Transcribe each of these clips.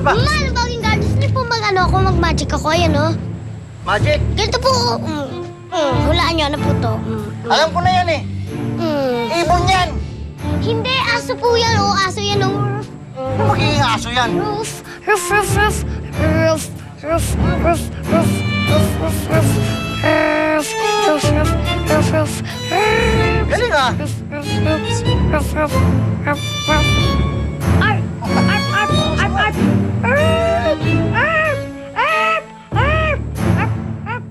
Ba? Ano ba yung guard? Gusto niyo po ako, mag-magic ako, ayan o. Magic? Ganito po, hulaan niyo, ano po to? Alam ko na yan eh. Ibon yan. Hindi, aso po yan, o. Aso yan, o. Ano magiging aso yan? Roof, roof, roof, roof, roof, roof, roof, roof, roof, roof, roof, roof, roof, roof, roof, roof, Galing ah. roof, roof, roof, roof, roof, roof, roof. Arp, arp, arp, arp, arp. Arp, arp, arp, arp, arp, arp.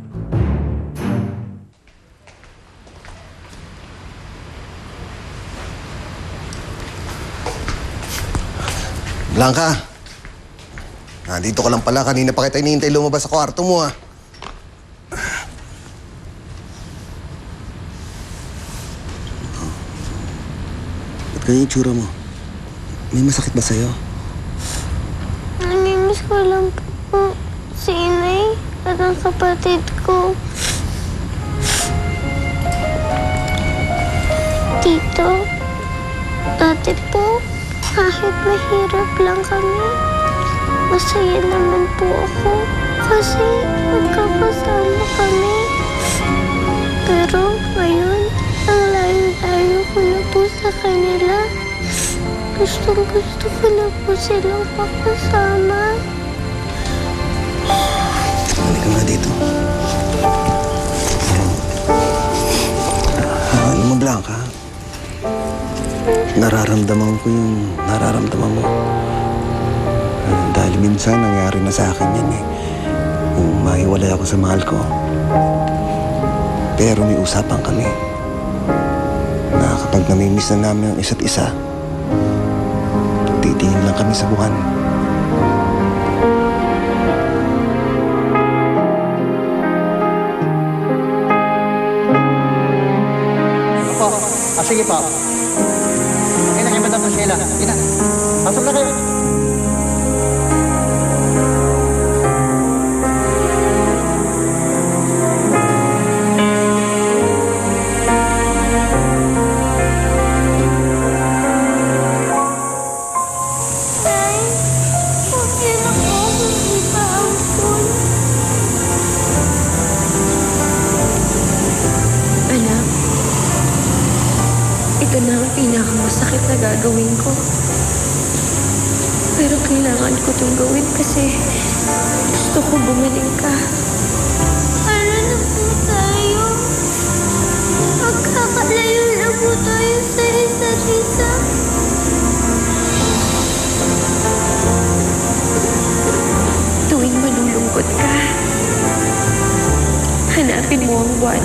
Blanca! Nandito ka lang pala. Kanina pa kita hinihintay lumabas sa kwarto mo, ah. Ba't ganyan yung tsura mo? May masakit ba sa'yo? Namimiss ko lang po si Inay at ang kapatid ko. Tito, dati po, kahit mahirap lang kami, masaya naman po ako kasi magkakasama kami. Pero ngayon, ang layo-layo ko na po sa kanila. Gustong-gusto ko na po silang pakasama. Halika nga dito. Alam mo, Blanca, nararamdaman ko yung nararamdaman mo. Dahil minsan nangyari na sa akin yan eh. Yung mahiwalay ako sa mahal ko. Pero may usapan kami na kapag namimiss na namin ang isa't isa, titingin lang kami sa buwan. Opo. Sige po. Okay na kayo, Madam Sheila. Sige na. Pasok na kayo. Tay, okay na po kung di ba ampun? Anak, ito na ang pinakamasakit na gagawin ko. Pero kailangan ko itong gawin kasi gusto ko bumalik ka. Ano na po tayo? Magkakalayo na po tayo sa isa't isa. Tuwing malulungkot ka, hanapin mo ang buwan.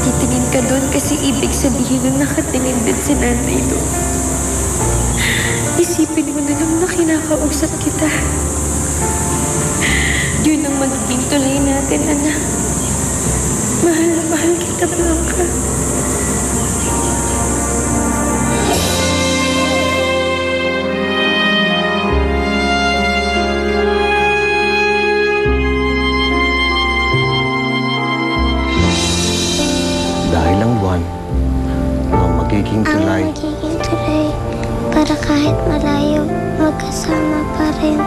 Titingin ka doon kasi ibig sabihin nung nakatingin din si nanay doon. Isipin mo na lang na kinakausap kita. Yun ang magiging tulay natin, anak. Mahal na mahal kita, Blanca. Dahil ang buwan ang magiging Ang tulay. magiging tulay para kahit malayo, magkasama pa rin.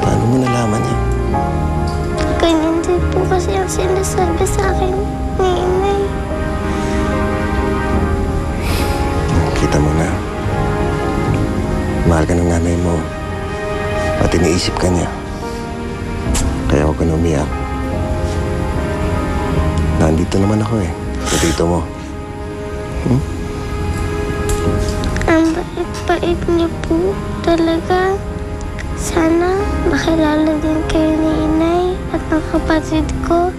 Paano mo nalaman yan? Ganyan din po kasi ang sinasabi sa akin ni Inay. Kita mo na. Mahal ka ng nanay mo. At iniisip ka niya. Kaya huwag ka na umiyak. Nandito naman ako eh. Sa tito mo. Ang bait-bait niyo po talaga. Sana makilala din kayo ni Inay at ng kapatid ko.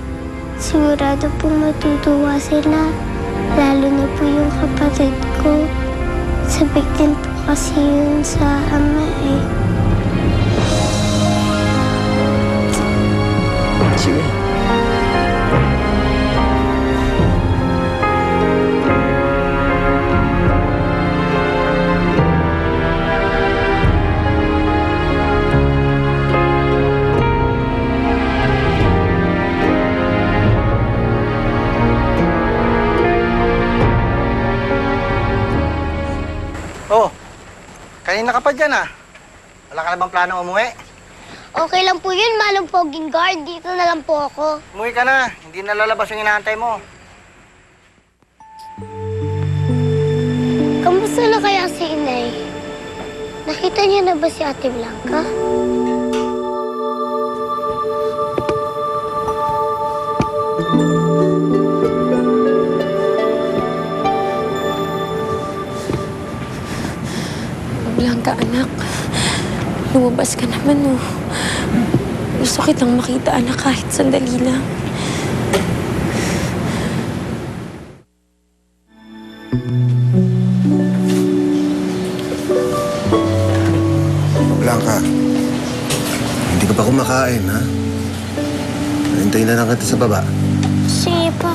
Sigurado pong matutuwa sila. Lalo na po yung kapatid ko. Sabik din po kasi yun sa ama eh. Sige. Oh, kanina ka pa dyan ah. Wala ka na bang plano umuwi? Okay lang po yun, Manong Poging Guard. Dito na lang po ako. Umuwi ka na. Hindi na lalabas yung inaantay mo. Kamusta na kaya si Inay? Nakita niya na ba si Ate Blanca? Blanca, anak. Lumabas ka naman, oh. Gusto kitang makita, anak, kahit sandali lang. Blanca, hindi ka pa kumakain, ha? Hintayin na lang kita sa baba. Sige po.